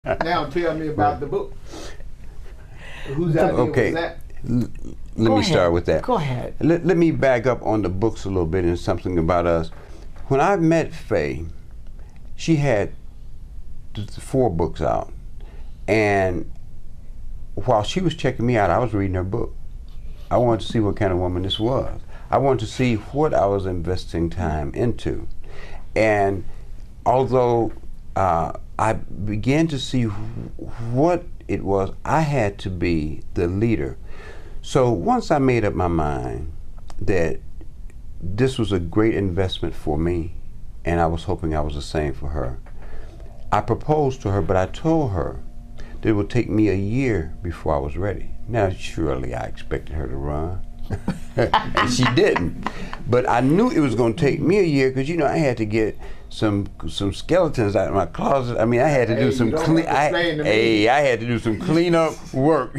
Now tell me about the book. Whose idea was that? Let me start with that. Go ahead. Let me back up on the books a little bit and something about us. When I met Faye, she had 4 books out. And while she was checking me out, I was reading her book. I wanted to see what kind of woman this was. I wanted to see what I was investing time into. And although I began to see what it was, I had to be the leader. So once I made up my mind that this was a great investment for me, and I was hoping I was the same for her, I proposed to her, but I told her that it would take me a year before I was ready. Now, surely I expected her to run, and she didn't. But I knew it was going to take me a year because, you know, I had to get some skeletons out of my closet. I mean, I had to do some clean. I had to do some cleanup work.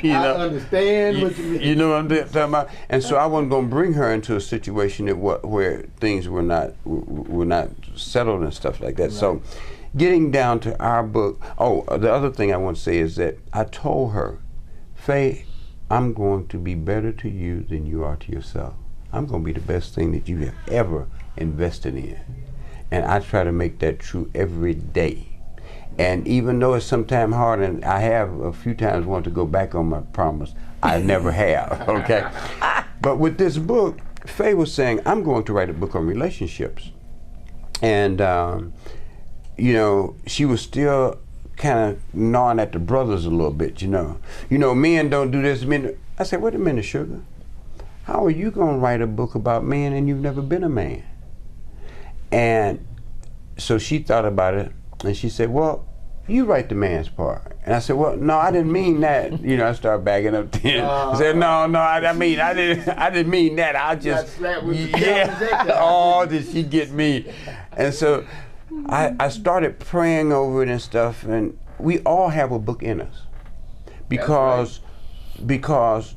You know, I understand what you mean. You know what I'm talking about? And so I wasn't going to bring her into a situation that where things were not settled and stuff like that. Right. So getting down to our book, the other thing I want to say is that I told her, Faye, I'm going to be better to you than you are to yourself. I'm going to be the best thing that you have ever invested in. And I try to make that true every day. And even though it's sometimes hard, and I have a few times wanted to go back on my promise, I never have, okay? But with this book, Faye was saying, I'm going to write a book on relationships. And, you know, she was still kind of gnawing at the brothers a little bit, you know. You know, men don't do this, men. I said, wait a minute, sugar. How are you going to write a book about men and you've never been a man? And so she thought about it, and she said, well, you write the man's part. And I said, well, no, I didn't mean that. You know, I started backing up then. I said, no, I didn't mean that. I just, yeah. Oh, did she get me? And so I started praying over it and stuff, and we all have a book in us. Because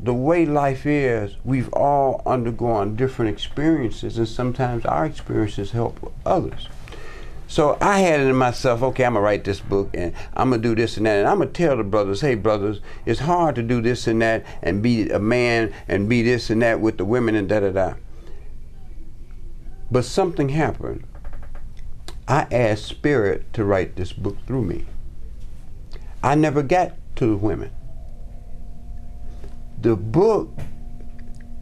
the way life is, we've all undergone different experiences, and sometimes our experiences help others. So I had it in myself, okay, I'm gonna write this book and I'm gonna do this and that, and I'm gonna tell the brothers, hey brothers, it's hard to do this and that and be a man and be this and that with the women and da-da-da. But something happened. I asked Spirit to write this book through me. I never got to the women. The book,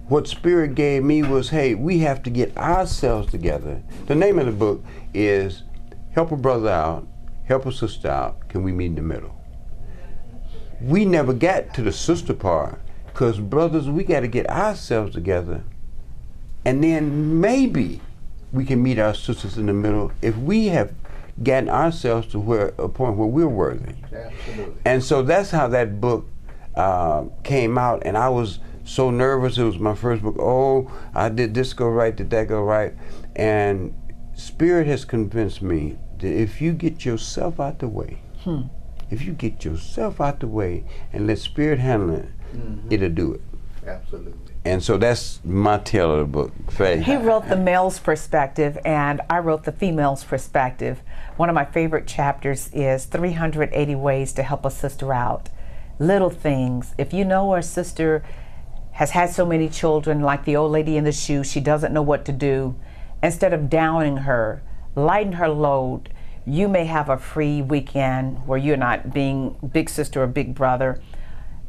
what Spirit gave me was, hey, we have to get ourselves together. The name of the book is Help a Brother Out, Help a Sister Out, Can We Meet in the Middle? We never got to the sister part, because brothers, we got to get ourselves together, and then maybe we can meet our sisters in the middle if we have gotten ourselves to a point where we're worthy. Absolutely. And so that's how that book came out, and I was so nervous. It was my first book. Oh, I did this go right, did that go right? And Spirit has convinced me that if you get yourself out the way, if you get yourself out the way and let Spirit handle it, it'll do it. Absolutely. And so that's my tale of the book, Faye. He wrote the male's perspective, and I wrote the female's perspective. One of my favorite chapters is 380 Ways to Help a Sister Out. Little things. If you know our sister has had so many children, like the old lady in the shoe, she doesn't know what to do. Instead of downing her, lighten her load. You may have a free weekend where you're not being big sister or big brother.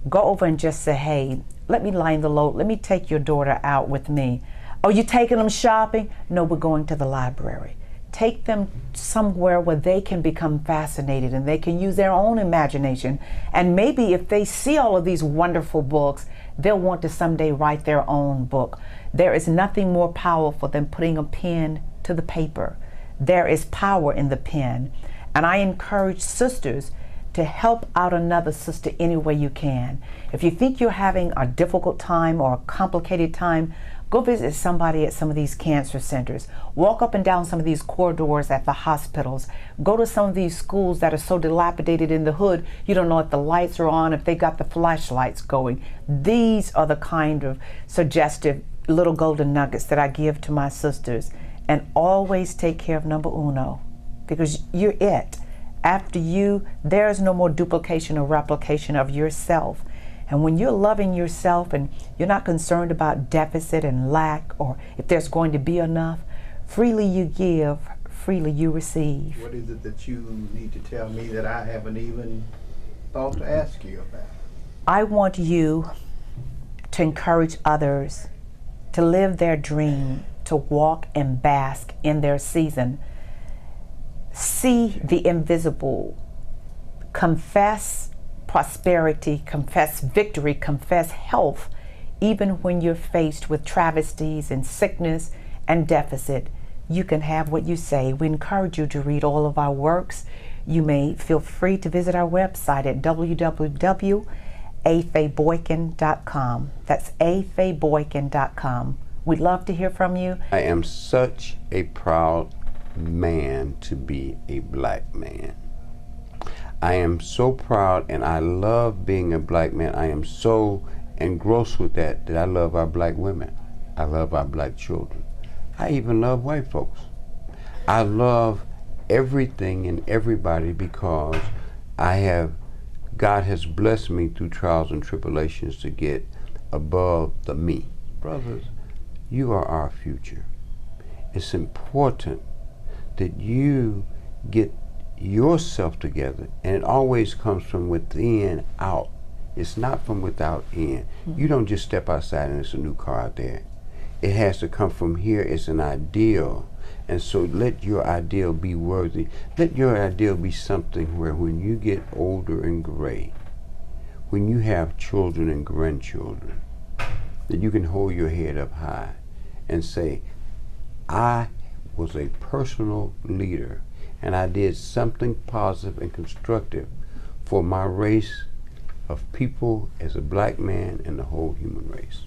Go over and just say, hey, let me lighten the load. Let me take your daughter out with me. Oh, you taking them shopping? No, we're going to the library. Take them somewhere where they can become fascinated and they can use their own imagination. And maybe if they see all of these wonderful books, they'll want to someday write their own book. There is nothing more powerful than putting a pen to the paper. There is power in the pen. And I encourage sisters to help out another sister any way you can. If you think you're having a difficult time or a complicated time, go visit somebody at some of these cancer centers. Walk up and down some of these corridors at the hospitals. Go to some of these schools that are so dilapidated in the hood, you don't know if the lights are on, if they got the flashlights going. These are the kind of suggestive little golden nuggets that I give to my sisters. And always take care of number uno, because you're it. After you, there is no more duplication or replication of yourself. And when you're loving yourself and you're not concerned about deficit and lack or if there's going to be enough, freely you give, freely you receive. What is it that you need to tell me that I haven't even thought to ask you about? I want you to encourage others to live their dream, to walk and bask in their season. See the invisible. Confess prosperity, confess victory, confess health, even when you're faced with travesties and sickness and deficit. You can have what you say. We encourage you to read all of our works. You may feel free to visit our website at www.afayeboykin.com. That's afayeboykin.com. We'd love to hear from you. I am such a proud man to be a black man. I am so proud, and I love being a black man. I am so engrossed with that I love our black women. I love our black children. I even love white folks. I love everything and everybody because God has blessed me through trials and tribulations to get above the me. Brothers, you are our future. It's important that you get yourself together, and it always comes from within out. It's not from without in. You don't just step outside and it's a new car out there. It has to come from here. It's an ideal. And so let your ideal be worthy. Let your ideal be something where when you get older and gray, when you have children and grandchildren, that you can hold your head up high and say, I was a personal leader and I did something positive and constructive for my race of people as a black man and the whole human race.